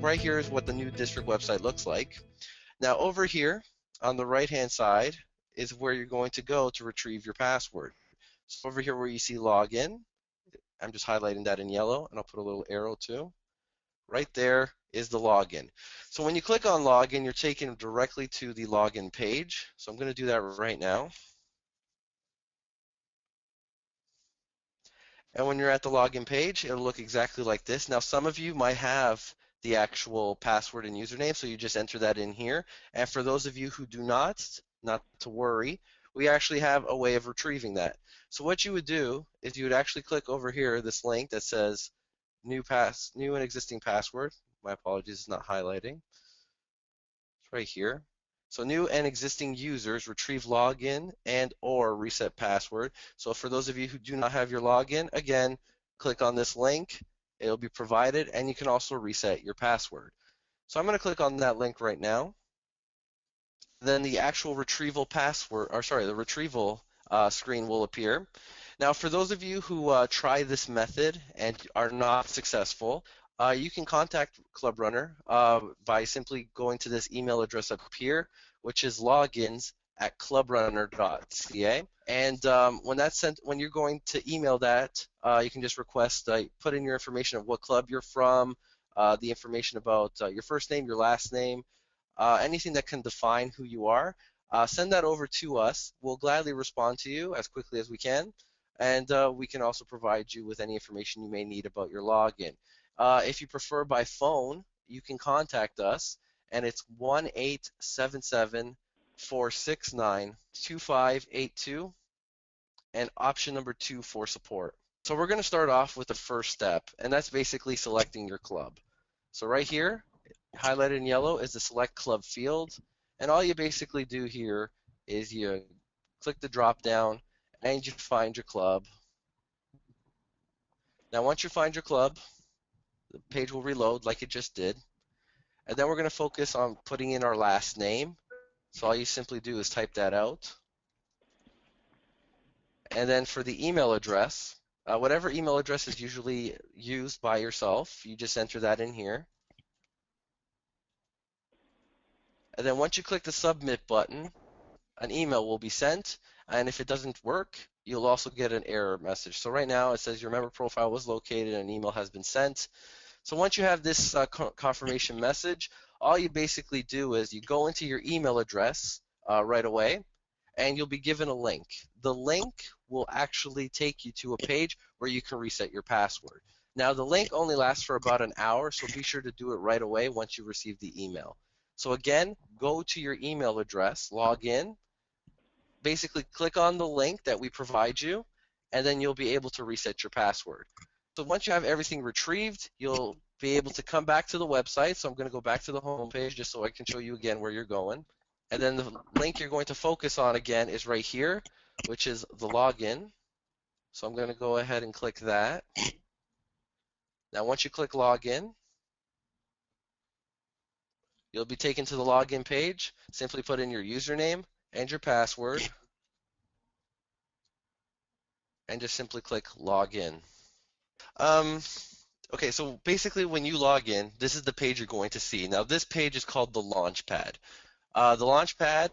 right here is what the new district website looks like. Now over here on the right hand side is where you're going to go to retrieve your password. So over here where you see login, I'm just highlighting that in yellow, and I'll put a little arrow too. Right there is the login. So when you click on login, you're taken directly to the login page. So I'm going to do that right now. And when you're at the login page, it'll look exactly like this. Now, some of you might have the actual password and username, so you just enter that in here. And for those of you who do not to worry, we actually have a way of retrieving that. So what you would do is you would actually click over here, this link that says new and existing password. My apologies, it's not highlighting. It's right here. So new and existing users retrieve login and or reset password. So for those of you who do not have your login, again, click on this link. It'll be provided, and you can also reset your password. So I'm going to click on that link right now. Then the actual retrieval password, or sorry, the retrieval screen will appear. Now, for those of you who try this method and are not successful, you can contact Club Runner by simply going to this email address up here, which is logins@clubrunner.ca. And when you're going to email that, you can just request, put in your information of what club you're from, the information about your first name, your last name, anything that can define who you are. Send that over to us. We'll gladly respond to you as quickly as we can, and we can also provide you with any information you may need about your login. If you prefer by phone, you can contact us, and it's 1-877-469-2582, and option number 2 for support. So we're going to start off with the first step, and that's basically selecting your club. So right here, highlighted in yellow, is the select club field, and all you basically do here is you click the drop down and you find your club. Now once you find your club, the page will reload like it just did, and then we're going to focus on putting in our last name. So all you simply do is type that out, and then for the email address, whatever email address is usually used by yourself, you just enter that in here. And then once you click the submit button, an email will be sent, and if it doesn't work, you'll also get an error message. So right now it says your member profile was located and an email has been sent. So once you have this confirmation message, all you basically do is you go into your email address right away, and you'll be given a link. The link will actually take you to a page where you can reset your password. Now the link only lasts for about an hour, so be sure to do it right away once you receive the email. So again, go to your email address, log in, basically click on the link that we provide you, and then you'll be able to reset your password. So once you have everything retrieved, you'll be able to come back to the website. So I'm going to go back to the home page just so I can show you again where you're going. And then the link you're going to focus on again is right here, which is the login. So I'm going to go ahead and click that. Now once you click login, you'll be taken to the login page. Simply put in your username and your password, and just simply click login. Okay, so basically when you log in, this is the page you're going to see. Now this page is called the Launchpad. The Launchpad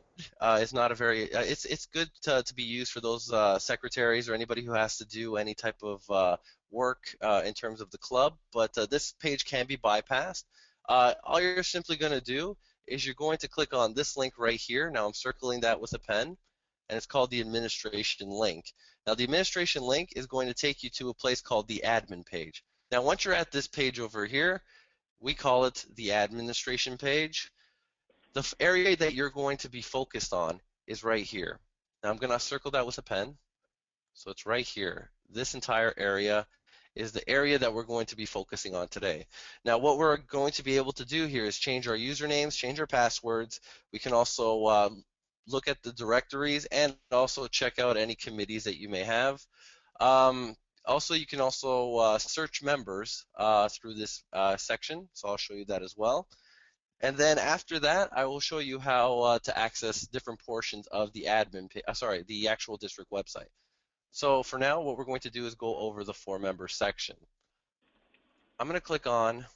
is not a very, it's good to be used for those secretaries or anybody who has to do any type of work in terms of the club, but this page can be bypassed. All you're simply going to do is you're going to click on this link right here. Now I'm circling that with a pen, and it's called the administration link. Now the administration link is going to take you to a place called the admin page. Now once you're at this page over here, we call it the administration page. The area that you're going to be focused on is right here. Now I'm going to circle that with a pen. So it's right here. This entire area is the area that we're going to be focusing on today. Now what we're going to be able to do here is change our usernames, change our passwords. We can also look at the directories and also check out any committees that you may have. Also, you can also search members through this section, so I'll show you that as well. And then after that, I will show you how to access different portions of the the actual district website. So for now, what we're going to do is go over the 4-member section. I'm going to click on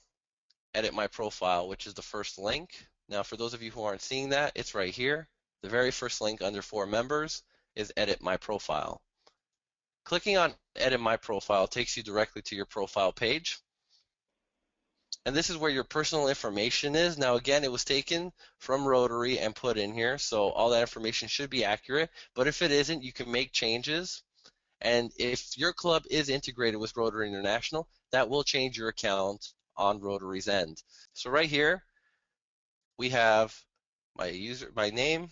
edit my profile, which is the first link. Now, for those of you who aren't seeing that, it's right here. The very first link under for members is edit my profile. Clicking on edit my profile takes you directly to your profile page. And this is where your personal information is. Now, again, it was taken from Rotary and put in here, so all that information should be accurate. But if it isn't, you can make changes. And if your club is integrated with Rotary International, that will change your account on Rotary's end. So right here, we have my name,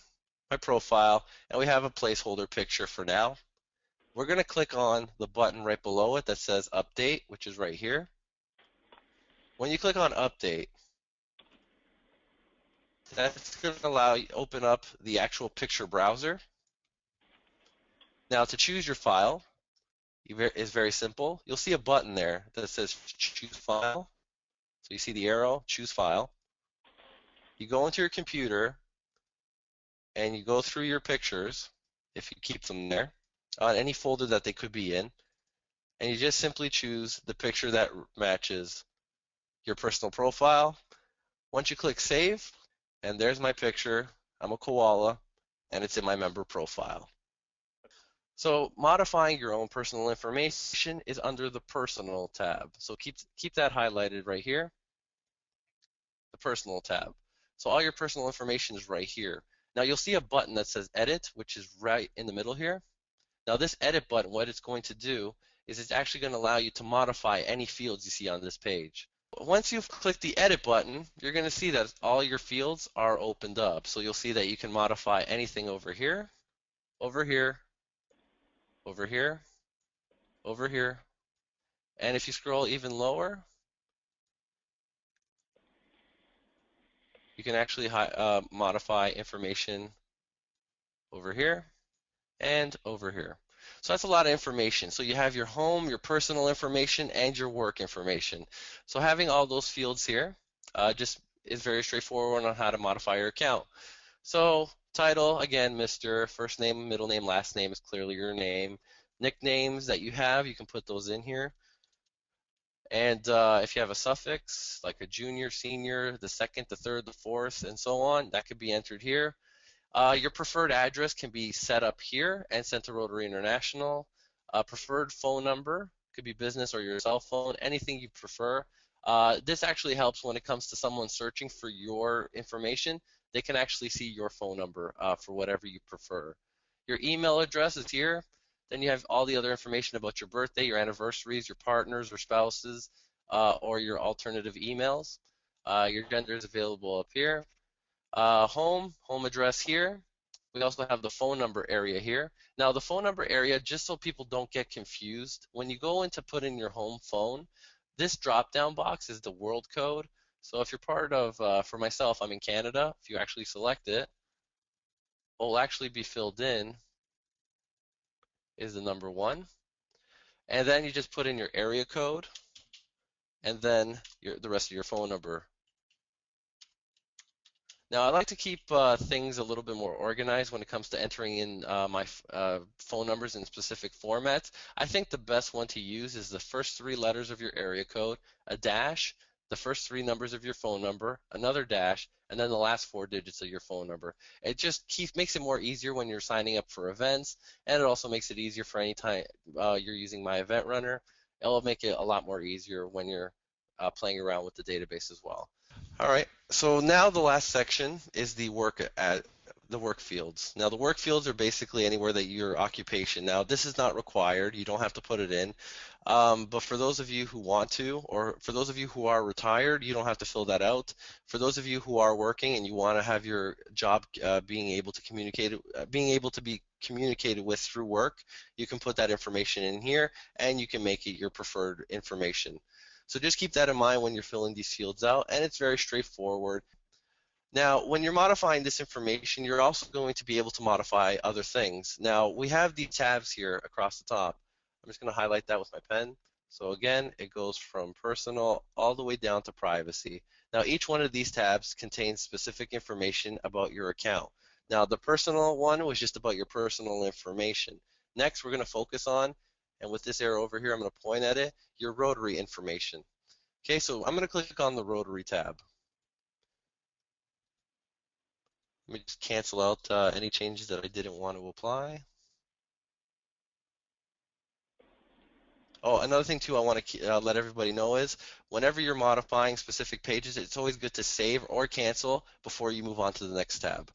my profile, and we have a placeholder picture for now. We're going to click on the button right below it that says update, which is right here. When you click on update, that's going to allow you to open up the actual picture browser. Now, to choose your file is very simple. You'll see a button there that says choose file. So you see the arrow, choose file. You go into your computer and you go through your pictures, if you keep them there, on any folder that they could be in, and you just simply choose the picture that matches your personal profile. Once you click save, and there's my picture, I'm a koala, and it's in my member profile. So modifying your own personal information is under the personal tab. So keep that highlighted right here, the personal tab. So all your personal information is right here. Now you'll see a button that says edit, which is right in the middle here. Now this edit button, what it's going to do is it's actually going to allow you to modify any fields you see on this page. Once you've clicked the edit button, you're going to see that all your fields are opened up. So you'll see that you can modify anything over here, over here, over here, over here, and if you scroll even lower, you can actually modify information over here and over here. So that's a lot of information. So you have your home, your personal information, and your work information. So having all those fields here just is very straightforward on how to modify your account. So title, again, Mr. First name, middle name, last name is clearly your name. Nicknames that you have, you can put those in here. And if you have a suffix, like a junior, senior, the second, the third, the fourth, and so on, that could be entered here. Your preferred address can be set up here and sent to Rotary International. Preferred phone number could be business or your cell phone, anything you prefer. This actually helps when it comes to someone searching for your information. They can actually see your phone number for whatever you prefer. Your email address is here. Then you have all the other information about your birthday, your anniversaries, your partners or spouses, or your alternative emails. Your gender is available up here. Home address here. We also have the phone number area here. Now the phone number area, just so people don't get confused, when you go in to put in your home phone, this drop down box is the world code. So if you're part of, for myself, I'm in Canada, if you actually select it, what will actually be filled in is the number 1. And then you just put in your area code and then the rest of your phone number. Now, I like to keep things a little bit more organized when it comes to entering in my phone numbers in specific formats. I think the best one to use is the first 3 letters of your area code, a dash, the first 3 numbers of your phone number, another dash, and then the last 4 digits of your phone number. It just makes it more easier when you're signing up for events, and it also makes it easier for any time you're using my event runner. It'll make it a lot more easier when you're playing around with the database as well. All right, so now the last section is the work fields. Now the work fields are basically anywhere that your occupation. Now this is not required, you don't have to put it in, but for those of you who want to, or for those of you who are retired, you don't have to fill that out. For those of you who are working and you want to have your job being able to be communicated with through work, you can put that information in here and you can make it your preferred information. So just keep that in mind when you're filling these fields out, and it's very straightforward. Now, when you're modifying this information, you're also going to be able to modify other things. Now, we have these tabs here across the top. I'm just going to highlight that with my pen. So again, it goes from personal all the way down to privacy. Now, each one of these tabs contains specific information about your account. Now, the personal one was just about your personal information. Next, we're going to focus on, and with this arrow over here, I'm going to point at it, your Rotary information. Okay, so I'm going to click on the Rotary tab. Let me just cancel out any changes that I didn't want to apply. Oh, another thing too I want to let everybody know is whenever you're modifying specific pages, it's always good to save or cancel before you move on to the next tab.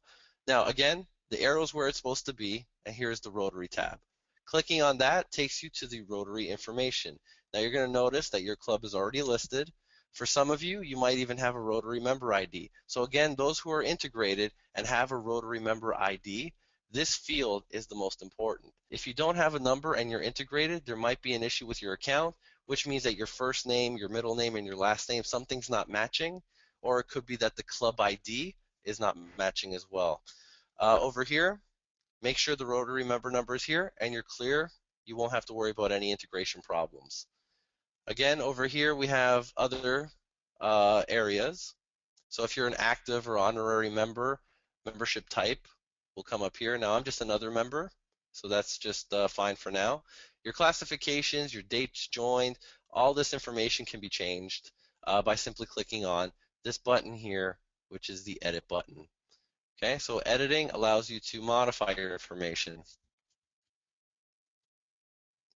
Now, again, the arrow's where it's supposed to be, and here's the Rotary tab. Clicking on that takes you to the Rotary information. Now, you're going to notice that your club is already listed. For some of you, you might even have a Rotary member ID. So again, those who are integrated and have a Rotary member ID, this field is the most important. If you don't have a number and you're integrated, there might be an issue with your account, which means that your first name, your middle name, and your last name, something's not matching, or it could be that the club ID is not matching as well. Over here, make sure the Rotary member number is here and you're clear. You won't have to worry about any integration problems. Again, over here we have other areas. So if you're an active or honorary member, membership type will come up here. Now I'm just another member, so that's just fine for now. Your classifications, your dates joined, all this information can be changed by simply clicking on this button here, which is the edit button. Okay, so editing allows you to modify your information.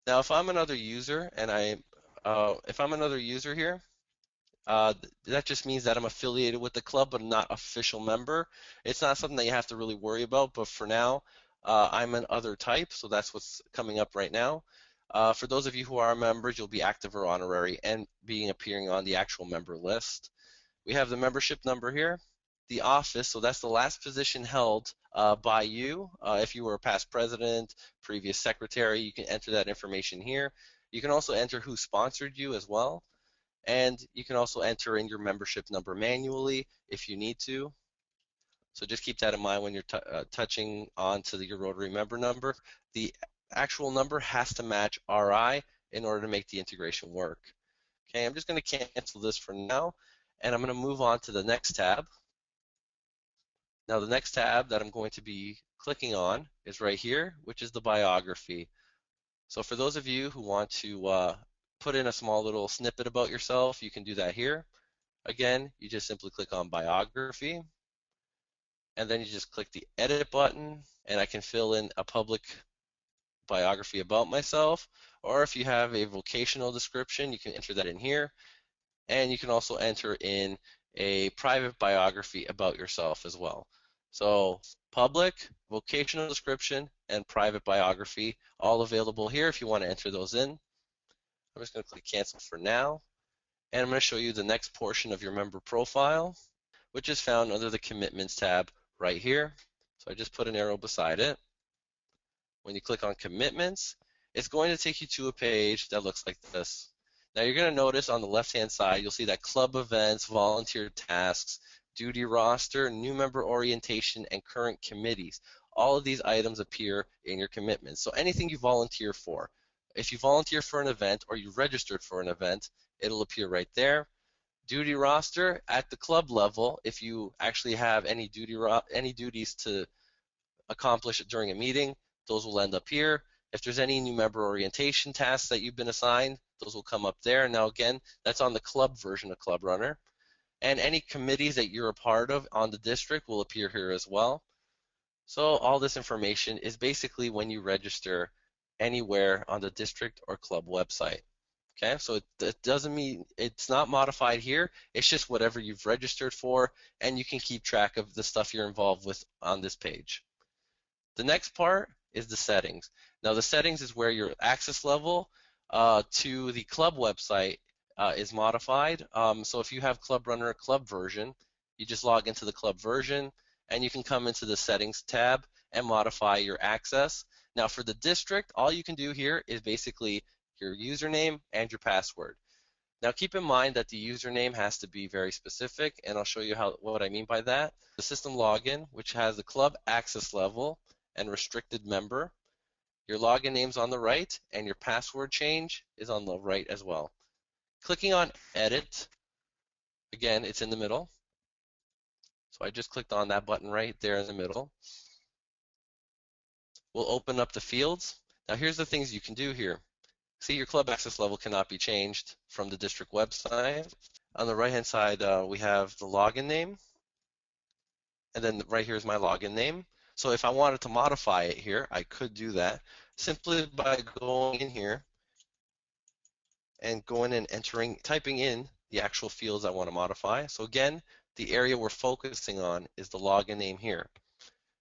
Now, if I'm another user and if I'm another user here, that just means that I'm affiliated with the club, but not official member. It's not something that you have to really worry about, but for now, I'm an other type, so that's what's coming up right now. For those of you who are members, you'll be active or honorary and appearing on the actual member list. We have the membership number here, the office, so that's the last position held by you. If you were a past president, previous secretary, you can enter that information here. You can also enter who sponsored you as well. And you can also enter in your membership number manually if you need to. So just keep that in mind when you're touching on to your Rotary member number. The actual number has to match RI in order to make the integration work. Okay, I'm just going to cancel this for now, and I'm going to move on to the next tab. Now, the next tab that I'm going to be clicking on is right here, which is the biography. So for those of you who want to put in a small little snippet about yourself, you can do that here. Again, you just simply click on biography, and then you just click the edit button, and I can fill in a public biography about myself, or if you have a vocational description, you can enter that in here, and you can also enter in a private biography about yourself as well. So public, vocational description, and private biography, all available here if you want to enter those in. I'm just going to click cancel for now, and I'm going to show you the next portion of your member profile, which is found under the Commitments tab right here. So I just put an arrow beside it. When you click on Commitments, it's going to take you to a page that looks like this. Now you're going to notice on the left-hand side, you'll see that club events, volunteer tasks, duty roster, new member orientation, and current committees. All of these items appear in your commitments. So anything you volunteer for. If you volunteer for an event or you registered for an event, it'll appear right there. Duty roster at the club level, if you actually have any duties to accomplish during a meeting, those will end up here. If there's any new member orientation tasks that you've been assigned, those will come up there. Now again, that's on the club version of Club Runner. And any committees that you're a part of on the district will appear here as well. So all this information is basically when you register anywhere on the district or club website. Okay, so it doesn't mean it's not modified here. It's just whatever you've registered for, and you can keep track of the stuff you're involved with on this page. The next part is the settings. Now the settings is where your access level to the club website is modified. So if you have Club Runner Club version, you just log into the club version and you can come into the settings tab and modify your access. Now for the district, all you can do here is basically your username and your password. Now keep in mind that the username has to be very specific, and I'll show you what I mean by that. The system login, which has the club access level and restricted member. Your login name's on the right, and your password change is on the right as well. Clicking on edit, again, it's in the middle. So I just clicked on that button right there in the middle. We'll open up the fields. Now here's the things you can do here. See, your club access level cannot be changed from the district website. On the right-hand side, we have the login name, and then right here is my login name. So if I wanted to modify it here, I could do that simply by going in here and going and typing in the actual fields I want to modify. So again, the area we're focusing on is the login name here.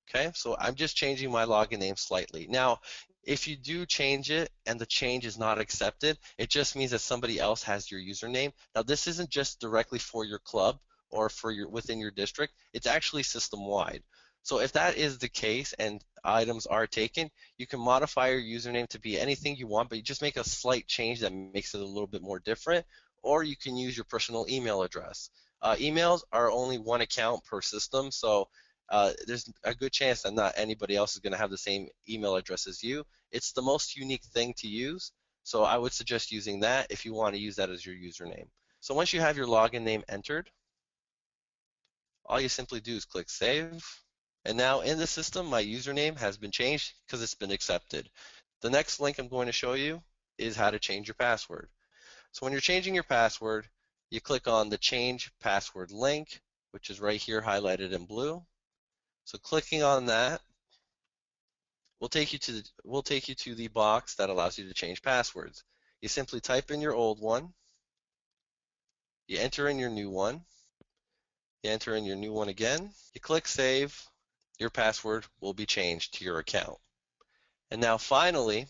Okay, so I'm just changing my login name slightly. Now, if you do change it and the change is not accepted, it just means that somebody else has your username. Now, this isn't just directly for your club or for your within your district, it's actually system-wide. So if that is the case and items are taken, you can modify your username to be anything you want, but you just make a slight change that makes it a little bit more different, or you can use your personal email address. Emails are only one account per system, so there's a good chance that not anybody else is going to have the same email address as you. It's the most unique thing to use, so I would suggest using that if you want to use that as your username. So once you have your login name entered, all you simply do is click Save. And now in the system, my username has been changed because it's been accepted. The next link I'm going to show you is how to change your password. So when you're changing your password, you click on the Change Password link, which is right here highlighted in blue. So clicking on that will take you to the box that allows you to change passwords. You simply type in your old one, you enter in your new one, you enter in your new one again, you click Save, your password will be changed to your account. And now finally,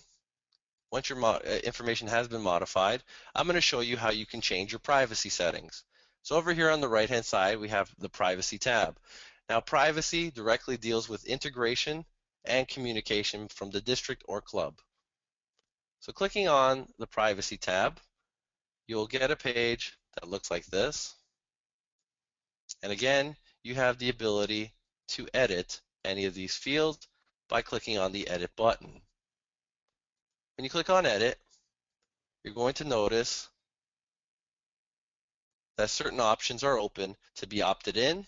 once your information has been modified, I'm going to show you how you can change your privacy settings. So over here on the right-hand side, we have the Privacy tab. Now, privacy directly deals with integration and communication from the district or club. So clicking on the Privacy tab, you'll get a page that looks like this. And again, you have the ability to edit any of these fields by clicking on the Edit button. When you click on Edit, you're going to notice that certain options are open to be opted in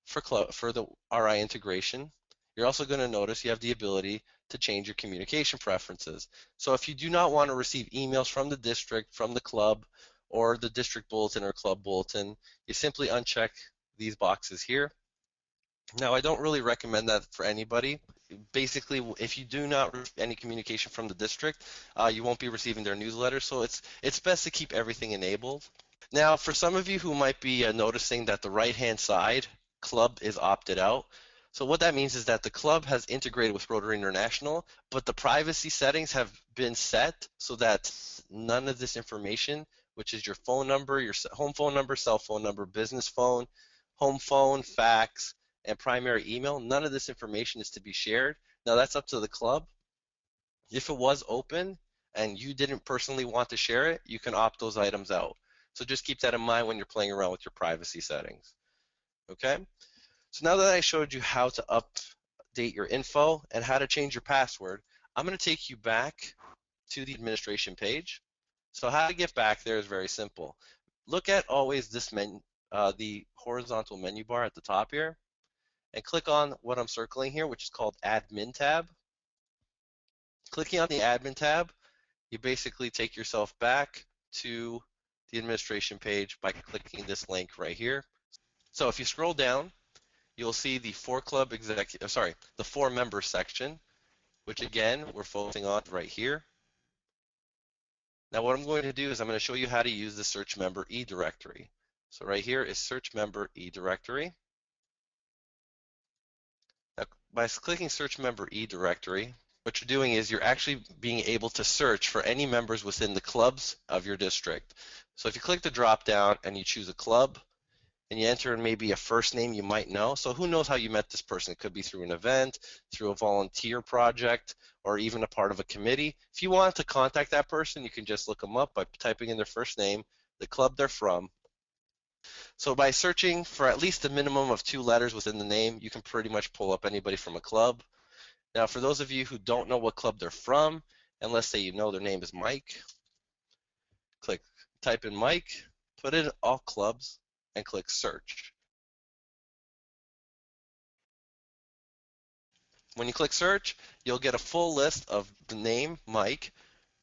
for the RI integration. You're also going to notice you have the ability to change your communication preferences. So if you do not want to receive emails from the district, from the club, or the district bulletin or club bulletin, you simply uncheck these boxes here. Now, I don't really recommend that for anybody. Basically, if you do not receive any communication from the district, you won't be receiving their newsletter. So it's best to keep everything enabled. Now, for some of you who might be noticing that the right-hand side club is opted out, so what that means is that the club has integrated with Rotary International, but the privacy settings have been set so that none of this information, which is your phone number, your home phone number, cell phone number, business phone, home phone, fax, and primary email, none of this information is to be shared. Now, that's up to the club. If it was open and you didn't personally want to share it, you can opt those items out. So just keep that in mind when you're playing around with your privacy settings. Okay? So now that I showed you how to update your info and how to change your password, I'm going to take you back to the administration page. So how to get back there is very simple. Look at always this menu, the horizontal menu bar at the top here, and click on what I'm circling here, which is called Admin tab. Clicking on the Admin tab, you basically take yourself back to the administration page by clicking this link right here. So if you scroll down, you'll see the the four member section, which again, we're focusing on right here. Now what I'm going to do is I'm going to show you how to use the search member e-directory. So right here is search member e-directory. Now, by clicking search member e-directory, what you're doing is you're actually being able to search for any members within the clubs of your district. So if you click the drop down and you choose a club and you enter in maybe a first name you might know, so who knows how you met this person? It could be through an event, through a volunteer project, or even a part of a committee. If you want to contact that person, you can just look them up by typing in their first name, the club they're from. So by searching for at least a minimum of 2 letters within the name, you can pretty much pull up anybody from a club. Now, for those of you who don't know what club they're from, and let's say you know their name is Mike, type in Mike, put in all clubs, and click search. When you click search, you'll get a full list of the name Mike,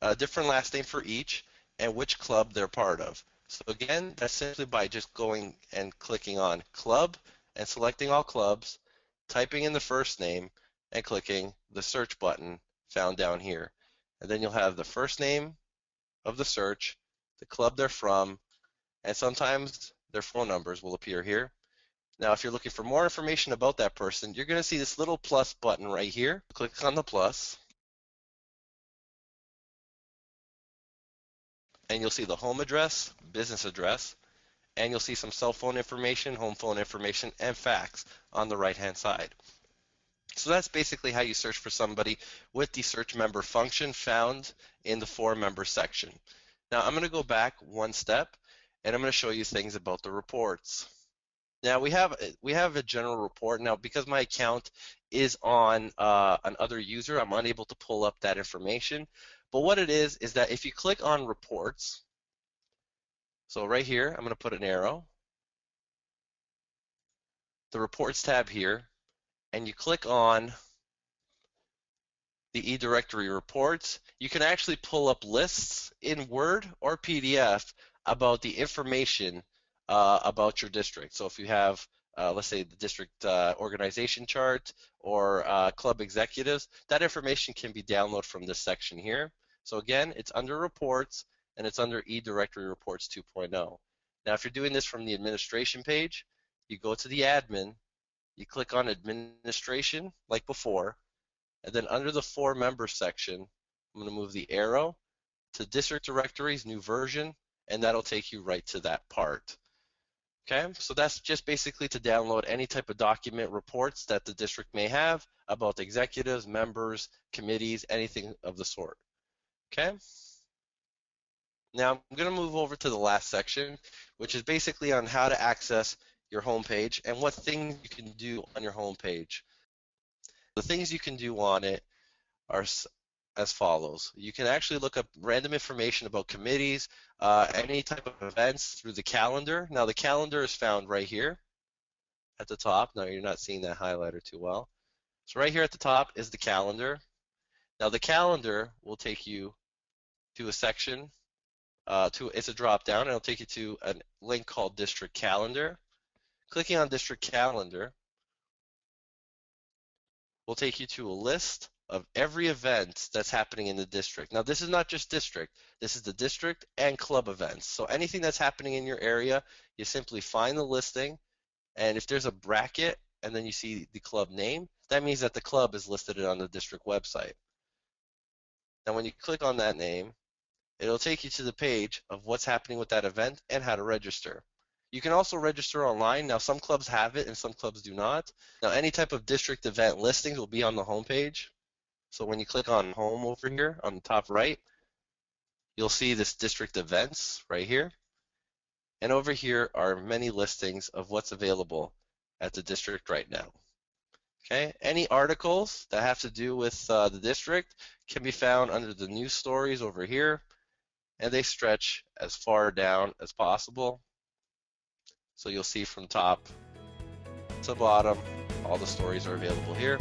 a different last name for each, and which club they're part of. So again, that's simply by just going and clicking on club and selecting all clubs, typing in the first name, and clicking the search button found down here. And then you'll have the first name of the search, the club they're from, and sometimes their phone numbers will appear here. Now, if you're looking for more information about that person, you're going to see this little plus button right here. Click on the plus, and you'll see the home address, business address, and you'll see some cell phone information, home phone information, and fax on the right-hand side. So that's basically how you search for somebody with the search member function found in the for member section. Now I'm going to go back one step, and I'm going to show you things about the reports. Now we have a general report. Now because my account is on another user, I'm unable to pull up that information. But what it is that if you click on reports, so right here, I'm going to put an arrow, the reports tab here, and you click on the eDirectory reports, you can actually pull up lists in Word or PDF about the information about your district. So if you have, let's say, the district organization chart or club executives, that information can be downloaded from this section here. So again, it's under reports and it's under eDirectory reports 2.0. Now, if you're doing this from the administration page, you go to the admin, you click on administration like before, and then under the for members section, I'm going to move the arrow to district directories, new version, and that'll take you right to that part. Okay, so that's just basically to download any type of document reports that the district may have about executives, members, committees, anything of the sort. Okay, now I'm going to move over to the last section, which is basically on how to access your homepage and what things you can do on your homepage. The things you can do on it are as follows. You can actually look up random information about committees, any type of events through the calendar. Now the calendar is found right here at the top. Now you're not seeing that highlighter too well. So right here at the top is the calendar. Now the calendar will take you to a section, it's a drop down, and it'll take you to a link called District Calendar. Clicking on District Calendar will take you to a list of every event that's happening in the district. Now, this is not just district. This is the district and club events. So anything that's happening in your area, you simply find the listing, and if there's a bracket and then you see the club name, that means that the club is listed on the district website. Now, when you click on that name, it'll take you to the page of what's happening with that event and how to register. You can also register online. Now, some clubs have it and some clubs do not. Now, any type of district event listings will be on the home page. So when you click on home over here on the top right, you'll see this district events right here. And over here are many listings of what's available at the district right now. Okay, any articles that have to do with the district can be found under the news stories over here, and they stretch as far down as possible. So you'll see from top to bottom, all the stories are available here.